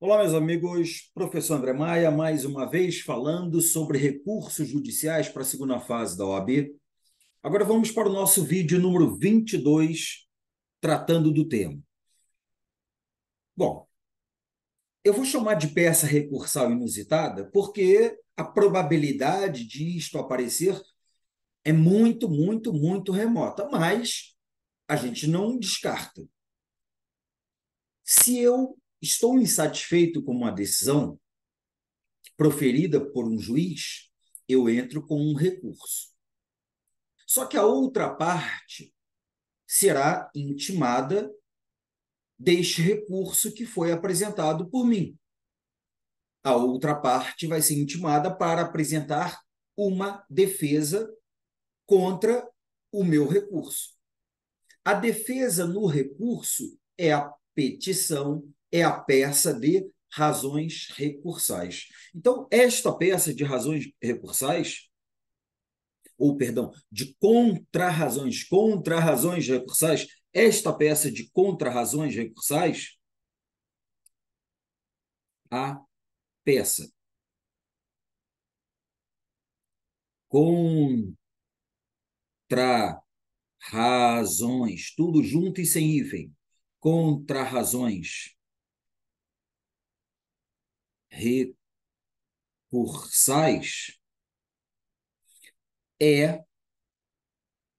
Olá, meus amigos. Professor André Maia, mais uma vez falando sobre recursos judiciais para a segunda fase da OAB. Agora vamos para o nosso vídeo número 22, tratando do tema. Bom, eu vou chamar de peça recursal inusitada porque a probabilidade de isto aparecer é muito remota, mas a gente não descarta. Se eu estou insatisfeito com uma decisão proferida por um juiz, eu entro com um recurso. Só que a outra parte será intimada deste recurso que foi apresentado por mim. A outra parte vai ser intimada para apresentar uma defesa contra o meu recurso. A defesa no recurso é a petição, é a peça de razões recursais. Então, esta peça de razões recursais ou perdão, de contra-razões recursais, esta peça de contra-razões recursais, a peça contra-razões, tudo junto e sem hífen, contra-razões recursais é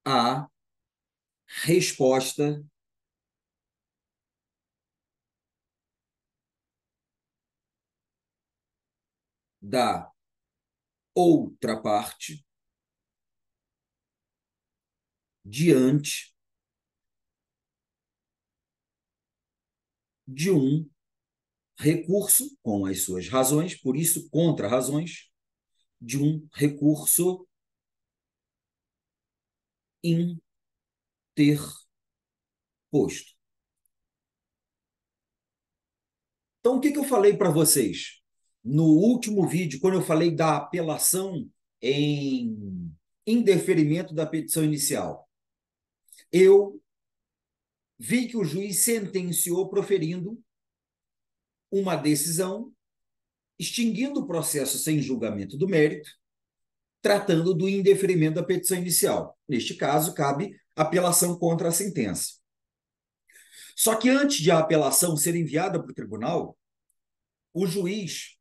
a resposta da outra parte diante de um recurso com as suas razões, por isso contra-razões, de um recurso interposto. Então, o que eu falei para vocês? No último vídeo, quando eu falei da apelação em indeferimento da petição inicial, eu vi que o juiz sentenciou proferindo uma decisão extinguindo o processo sem julgamento do mérito, tratando do indeferimento da petição inicial. Neste caso, cabe apelação contra a sentença. Só que antes de a apelação ser enviada para o tribunal, o juiz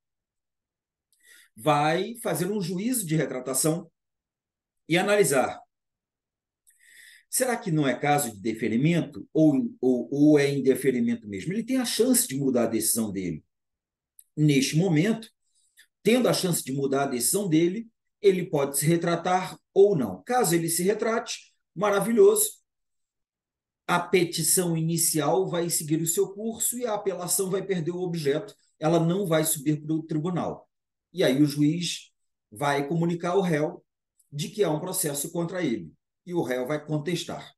vai fazer um juízo de retratação e analisar. Será que não é caso de deferimento ou é indeferimento mesmo? Ele tem a chance de mudar a decisão dele. Neste momento, tendo a chance de mudar a decisão dele, ele pode se retratar ou não. Caso ele se retrate, maravilhoso, a petição inicial vai seguir o seu curso e a apelação vai perder o objeto, ela não vai subir para o tribunal. E aí o juiz vai comunicar ao réu de que há um processo contra ele, e o réu vai contestar.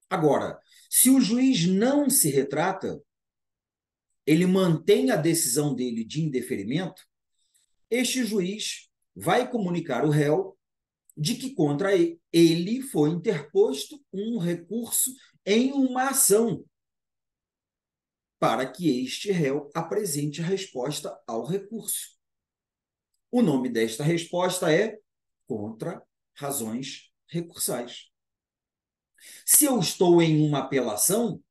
Agora, se o juiz não se retrata, ele mantém a decisão dele de indeferimento, este juiz vai comunicar ao réu de que contra ele foi interposto um recurso em uma ação para que este réu apresente a resposta ao recurso. O nome desta resposta é contra-razões recursais. Se eu estou em uma apelação,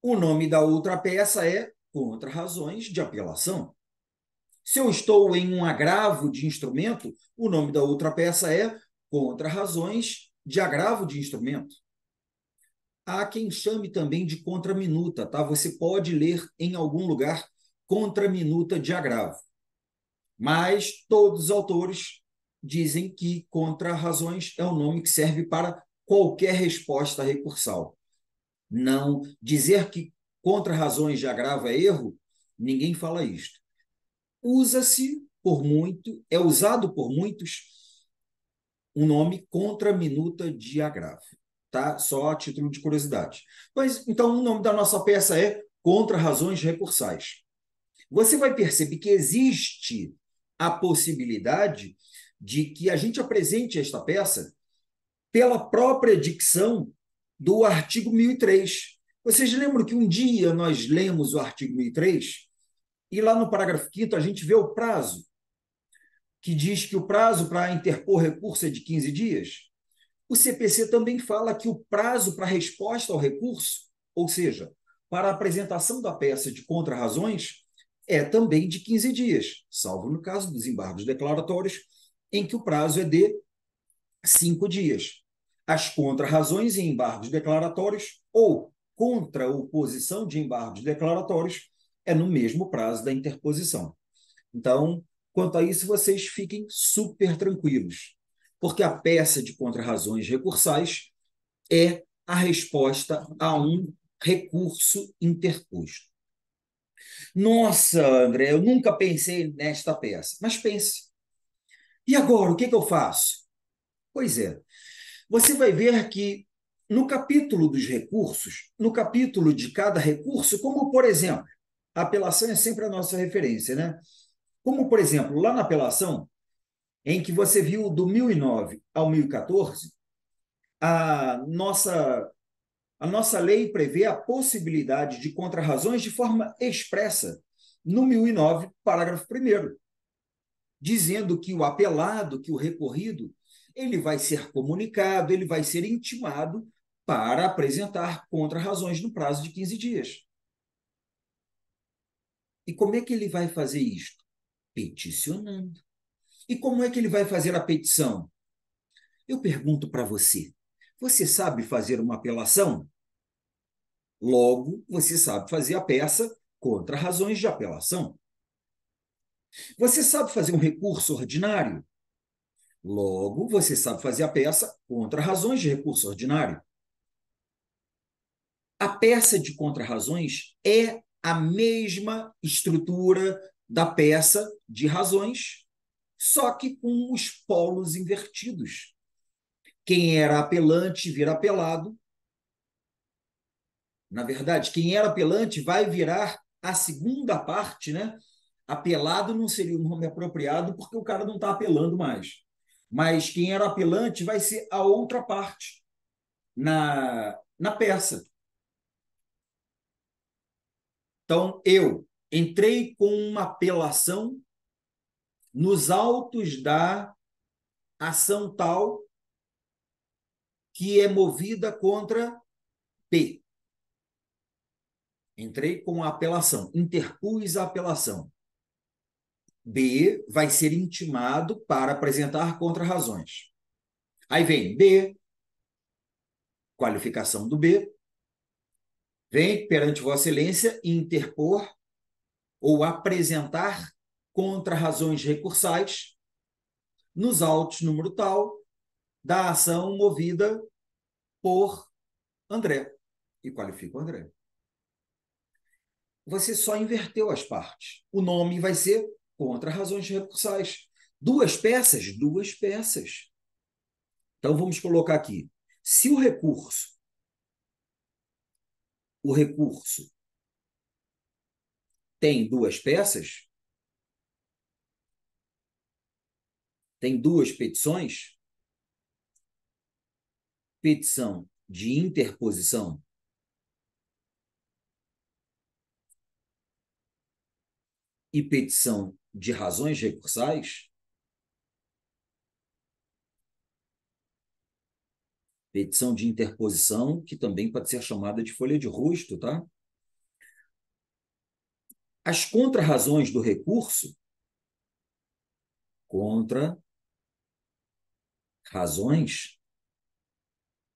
o nome da outra peça é contra-razões de apelação. Se eu estou em um agravo de instrumento, o nome da outra peça é contra-razões de agravo de instrumento. Há quem chame também de contraminuta, tá? Você pode ler em algum lugar contraminuta de agravo. Mas todos os autores dizem que contra-razões é o nome que serve para qualquer resposta recursal. Não dizer que contra-razões de agravo é erro, ninguém fala isto. Usa-se por muito, é usado por muitos o nome contraminuta de agravo, tá? Só a título de curiosidade. Mas então o nome da nossa peça é Contra-razões recursais. Você vai perceber que existe a possibilidade de que a gente apresente esta peça pela própria dicção do artigo 1003. Vocês lembram que um dia nós lemos o artigo 1003 E lá no parágrafo 5º, a gente vê o prazo, que diz que o prazo para interpor recurso é de 15 dias. O CPC também fala que o prazo para resposta ao recurso, ou seja, para a apresentação da peça de contrarrazões, é também de 15 dias, salvo no caso dos embargos declaratórios, em que o prazo é de 5 dias. As contrarrazões em embargos declaratórios ou contra-oposição de embargos declaratórios é no mesmo prazo da interposição. Então, quanto a isso, vocês fiquem super tranquilos, porque a peça de contrarrazões recursais é a resposta a um recurso interposto. Nossa, André, eu nunca pensei nesta peça, mas pense. E agora, o que eu faço? Pois é, você vai ver que no capítulo dos recursos, no capítulo de cada recurso, como por exemplo, a apelação é sempre a nossa referência, né? Como por exemplo, lá na apelação, em que você viu do 1009 ao 1014, a nossa lei prevê a possibilidade de contrarrazões de forma expressa no 1009, parágrafo 1º, dizendo que o apelado, que o recorrido, ele vai ser comunicado, ele vai ser intimado para apresentar contrarrazões no prazo de 15 dias. E como é que ele vai fazer isto? Peticionando. E como é que ele vai fazer a petição? Eu pergunto para você: você sabe fazer uma apelação? Logo, você sabe fazer a peça contra razões de apelação. Você sabe fazer um recurso ordinário? Logo, você sabe fazer a peça contra razões de recurso ordinário. A peça de contrarrazões é a mesma estrutura da peça de razões, só que com os polos invertidos. Quem era apelante vira apelado. Na verdade, quem era apelante vai virar a segunda parte, né? Apelado não seria o nome apropriado porque o cara não está apelando mais. Mas quem era apelante vai ser a outra parte na peça. Então, eu entrei com uma apelação nos autos da ação tal que é movida contra P. Entrei com a apelação, interpus a apelação. B vai ser intimado para apresentar contrarrazões. Aí vem B, qualificação do B, vem perante Vossa Excelência interpor ou apresentar contrarrazões recursais nos autos número tal da ação movida por André. E qualifica o André. Você só inverteu as partes. O nome vai ser contrarrazões recursais. Duas peças? Duas peças. Então, vamos colocar aqui. Se o recurso tem duas peças, tem duas petições, petição de interposição e petição de razões recursais, petição de interposição, que também pode ser chamada de folha de rosto, tá? As contrarrazões do recurso, contrarrazões,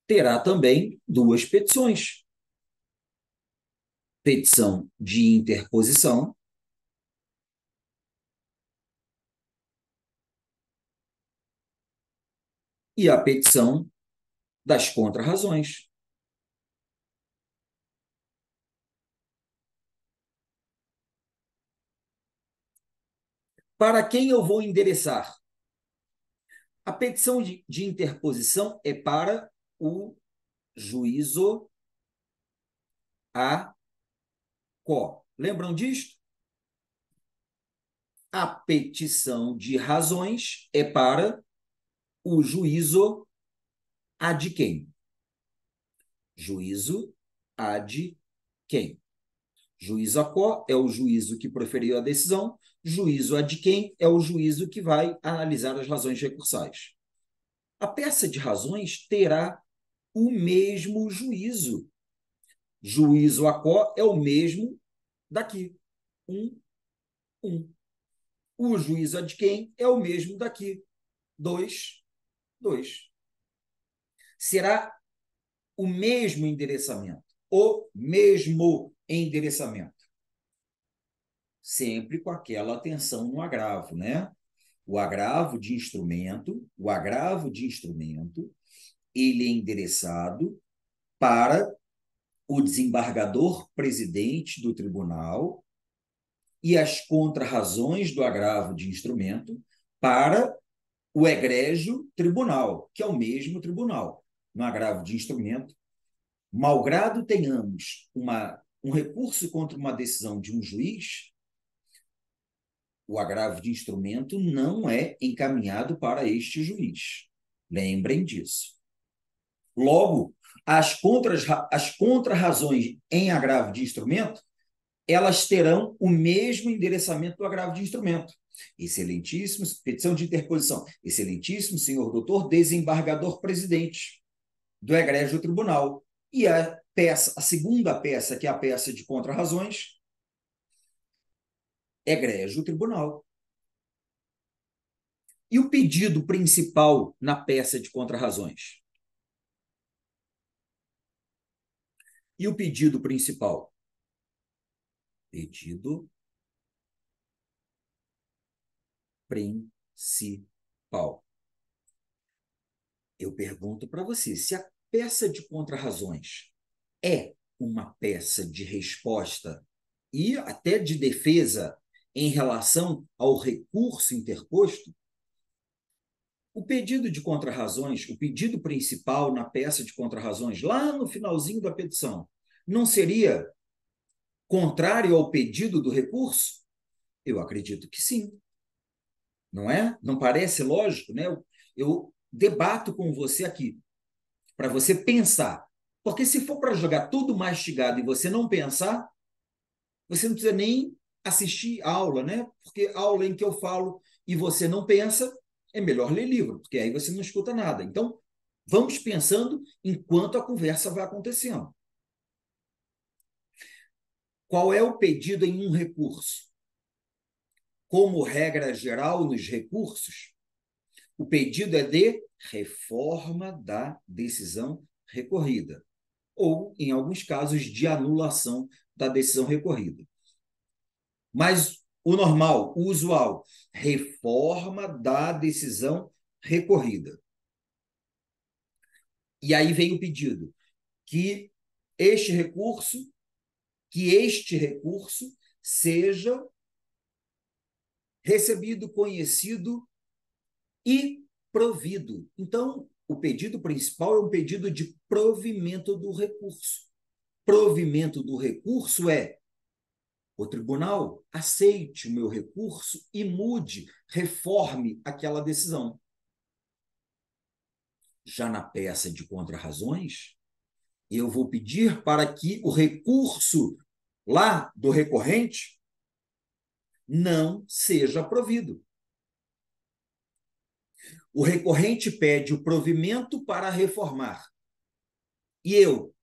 terá também duas petições. Petição de interposição e a petição das contrarrazões. Para quem eu vou endereçar? A petição de interposição é para o juízo a quo. Lembram disto? A petição de razões é para o juízo ad quem? Juízo ad quem? Juízo a quo é o juízo que proferiu a decisão, juízo ad quem é o juízo que vai analisar as razões recursais. A peça de razões terá o mesmo juízo. Juízo a quo é o mesmo daqui. 1, 1. O juízo ad quem é o mesmo daqui. 2, 2. Será o mesmo endereçamento. O mesmo endereçamento. Sempre com aquela atenção no agravo, né? O agravo de instrumento, ele é endereçado para o desembargador presidente do tribunal e as contrarrazões do agravo de instrumento para o egrégio tribunal, que é o mesmo tribunal. No agravo de instrumento, malgrado tenhamos um recurso contra uma decisão de um juiz, o agravo de instrumento não é encaminhado para este juiz. Lembrem disso. Logo, as contrarrazões em agravo de instrumento, elas terão o mesmo endereçamento do agravo de instrumento. Excelentíssimo, petição de interposição. Excelentíssimo senhor doutor desembargador presidente do egrégio tribunal. E a segunda peça, que é a peça de contrarrazões, egrégio tribunal. E o pedido principal na peça de contrarrazões? E o pedido principal? Pedido principal. Eu pergunto para você, se a peça de contrarrazões é uma peça de resposta e até de defesa em relação ao recurso interposto, o pedido de contrarrazões, o pedido principal na peça de contrarrazões, lá no finalzinho da petição, não seria contrário ao pedido do recurso? Eu acredito que sim. Não é? Não parece lógico, né? Eu debato com você aqui, para você pensar. Porque se for para jogar tudo mastigado e você não pensar, você não precisa nem assistir aula, né? Porque aula em que eu falo e você não pensa, é melhor ler livro, porque aí você não escuta nada. Então, vamos pensando enquanto a conversa vai acontecendo. Qual é o pedido em um recurso? Como regra geral nos recursos, o pedido é de reforma da decisão recorrida, ou, em alguns casos, de anulação da decisão recorrida. Mas o normal, o usual, reforma da decisão recorrida. E aí vem o pedido que este recurso seja recebido, conhecido e provido. Então, o pedido principal é um pedido de provimento do recurso. Provimento do recurso é: o tribunal aceite o meu recurso e mude, reforme aquela decisão. Já na peça de contrarrazões, eu vou pedir para que o recurso lá do recorrente não seja provido. O recorrente pede o provimento para reformar. E eu,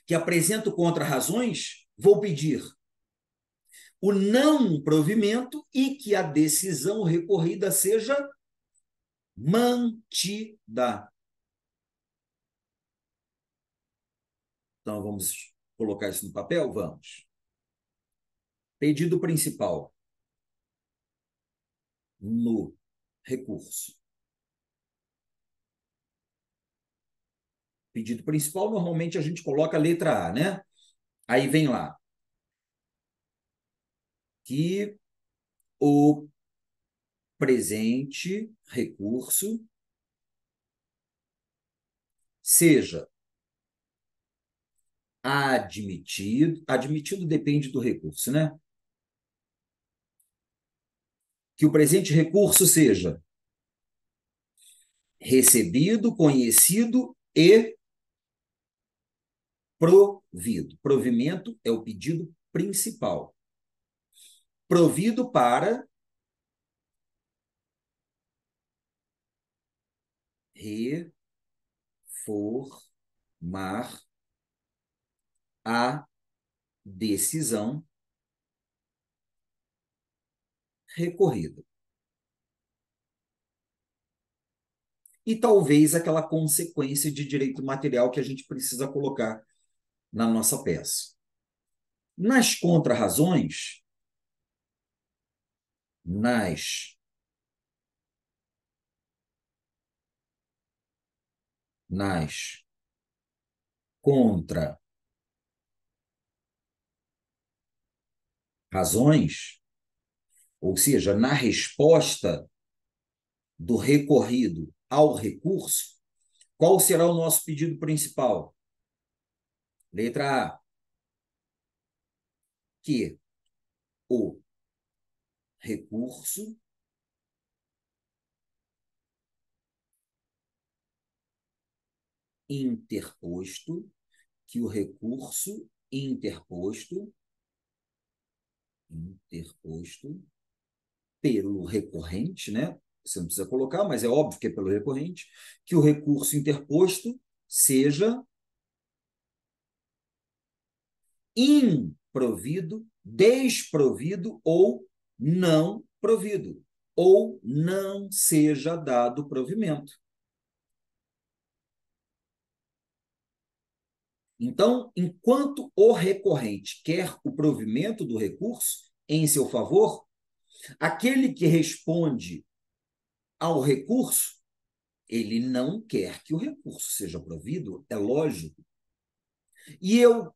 que apresento contrarrazões, vou pedir o não provimento e que a decisão recorrida seja mantida. Então, vamos colocar isso no papel? Vamos. Pedido principal no recurso. Pedido principal, normalmente a gente coloca a letra A, né? Aí vem lá que o presente recurso seja admitido depende do recurso, né? Que o presente recurso seja recebido, conhecido e provido. Provimento é o pedido principal. Provido para reformar a decisão recorrida. E talvez aquela consequência de direito material que a gente precisa colocar na nossa peça. Nas contrarrazões, nas contrarrazões, ou seja, na resposta do recorrido ao recurso, qual será o nosso pedido principal? Letra A, que o recurso interposto, interposto pelo recorrente, né? Você não precisa colocar, mas é óbvio que é pelo recorrente, que o recurso interposto seja improvido, desprovido ou não provido, ou não seja dado provimento. Então, enquanto o recorrente quer o provimento do recurso em seu favor, aquele que responde ao recurso, ele não quer que o recurso seja provido, é lógico. E eu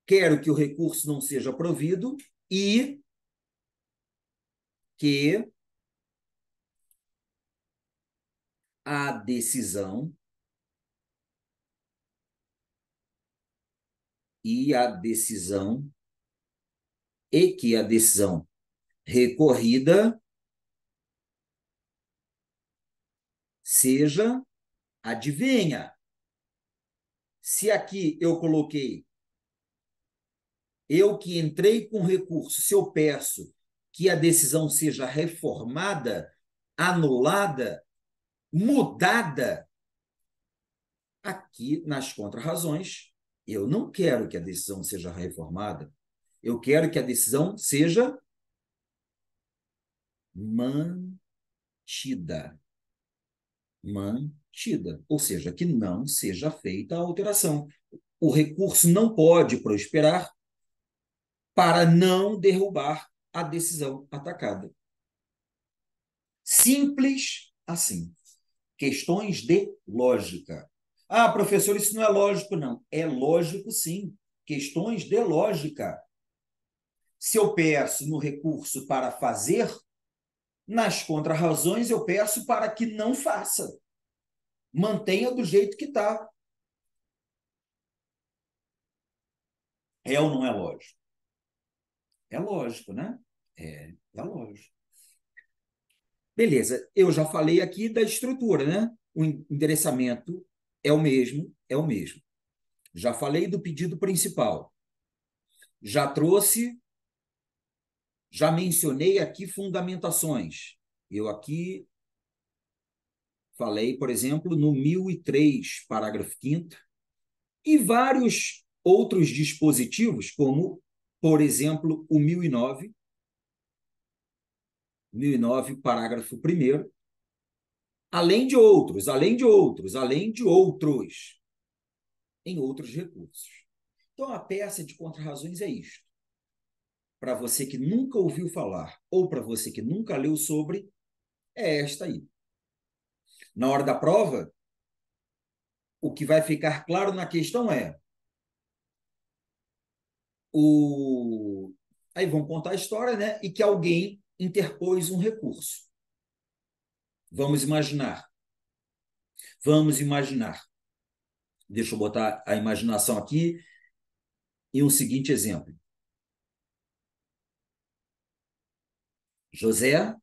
quero que o recurso não seja provido e que a decisão que a decisão recorrida seja, adivinha, se aqui eu coloquei, eu que entrei com recurso, se eu peço que a decisão seja reformada, anulada, mudada, aqui nas contrarrazões, eu não quero que a decisão seja reformada, eu quero que a decisão seja mantida. Mantida, ou seja, que não seja feita a alteração. O recurso não pode prosperar para não derrubar a decisão atacada. Simples assim. Questões de lógica. Ah, professor, isso não é lógico, não. É lógico, sim. Questões de lógica. Se eu peço no recurso para fazer, nas contrarrazões eu peço para que não faça. Mantenha do jeito que está. É ou não é lógico? É lógico, né? É lógico. Beleza, eu já falei aqui da estrutura, né? O endereçamento é o mesmo, é o mesmo. Já falei do pedido principal. Já trouxe, já mencionei aqui fundamentações. Eu aqui falei, por exemplo, no 1003, parágrafo 5º, e vários outros dispositivos, como, por exemplo, o 1009, parágrafo 1º, além de outros, em outros recursos. Então, a peça de contrarrazões é isto. Para você que nunca ouviu falar, ou para você que nunca leu sobre, é esta aí. Na hora da prova, o que vai ficar claro na questão é aí vão contar a história, né? E que alguém interpôs um recurso. Vamos imaginar. Deixa eu botar a imaginação aqui e um seguinte exemplo. José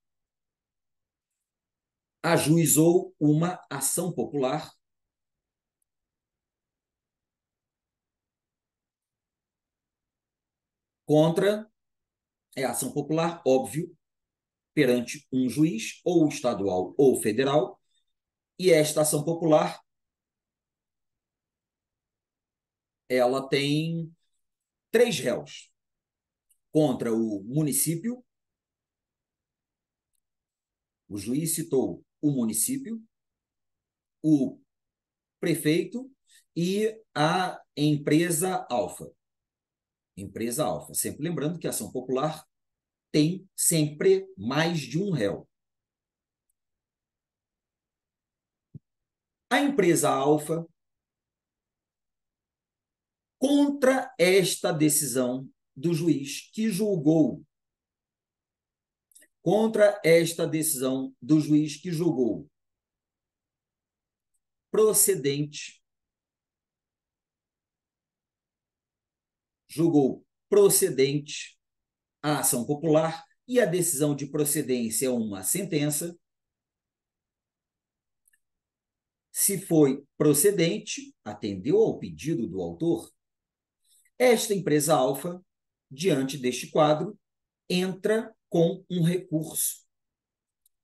ajuizou uma ação popular Contra é ação popular, óbvio, perante um juiz, ou estadual ou federal, e esta ação popular, ela tem três réus: contra o município, o juiz citou o município, o prefeito e a empresa Alfa. Empresa Alfa. Sempre lembrando que a ação popular tem sempre mais de um réu. A empresa Alfa, contra esta decisão do juiz que julgou, contra esta decisão do juiz que julgou procedente, a ação popular, e a decisão de procedência é uma sentença. Se foi procedente, atendeu ao pedido do autor, esta empresa Alfa, diante deste quadro, entra com um recurso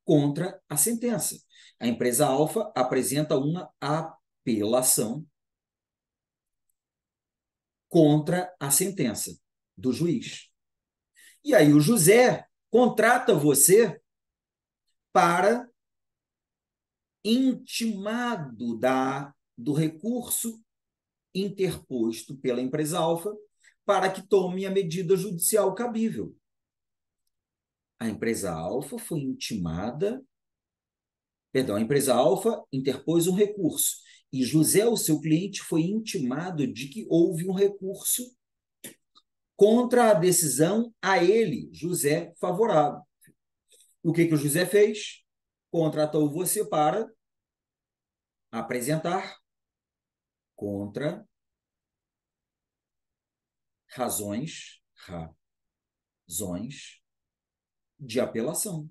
contra a sentença. A empresa Alfa apresenta uma apelação contra a sentença do juiz. E aí o José contrata você para, intimado do recurso interposto pela empresa Alfa, para que tome a medida judicial cabível. A empresa Alfa foi intimada, perdão, a empresa Alfa interpôs um recurso e José, o seu cliente, foi intimado de que houve um recurso contra a decisão a ele, José, favorável. O que o José fez? Contratou você para apresentar contra razões de apelação.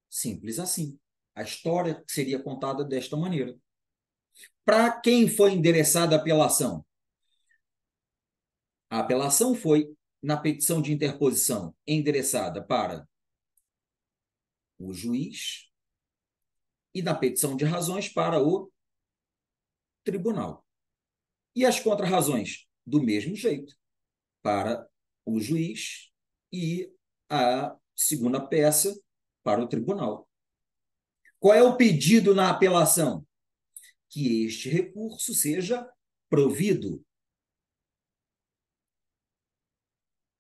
Simples assim. A história seria contada desta maneira. Para quem foi endereçada a apelação? A apelação foi, na petição de interposição, endereçada para o juiz e na petição de razões para o tribunal. E as contrarrazões? Do mesmo jeito, para o juiz e a segunda peça para o tribunal. Qual é o pedido na apelação? Que este recurso seja provido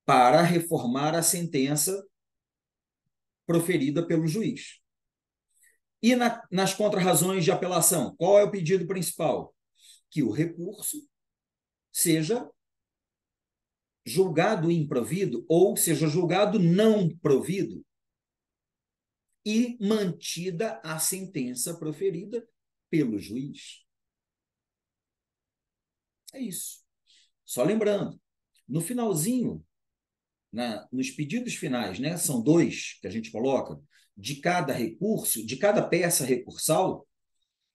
para reformar a sentença proferida pelo juiz. E nas contrarrazões de apelação, qual é o pedido principal? Que o recurso seja julgado improvido ou seja julgado não provido e mantida a sentença proferida pelo juiz. É isso. Só lembrando, no finalzinho, nos pedidos finais, né, são dois que a gente coloca, de cada recurso, de cada peça recursal,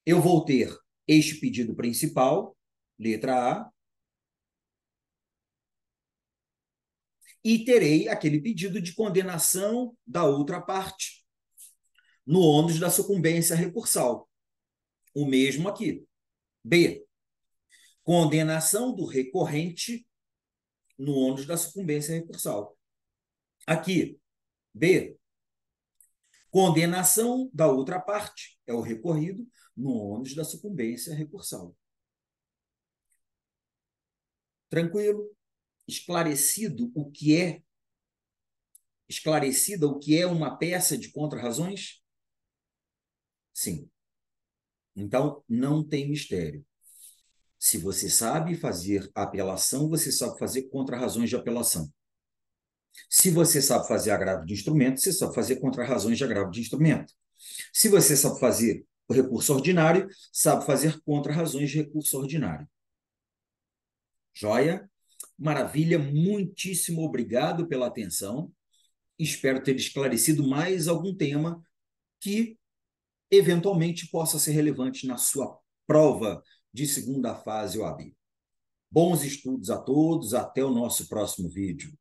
eu vou ter este pedido principal, letra A, e terei aquele pedido de condenação da outra parte, no ônus da sucumbência recursal. O mesmo aqui. B, condenação do recorrente no ônus da sucumbência recursal. Aqui, B, condenação da outra parte, é o recorrido, no ônus da sucumbência recursal. Tranquilo? Esclarecida o que é uma peça de contrarrazões? Sim. Então, não tem mistério. Se você sabe fazer apelação, você sabe fazer contrarrazões de apelação. Se você sabe fazer agravo de instrumento, você sabe fazer contrarrazões de agravo de instrumento. Se você sabe fazer o recurso ordinário, sabe fazer contrarrazões de recurso ordinário. Joia? Maravilha, muitíssimo obrigado pela atenção. Espero ter esclarecido mais algum tema que eventualmente possa ser relevante na sua prova de segunda fase OAB. Bons estudos a todos, até o nosso próximo vídeo.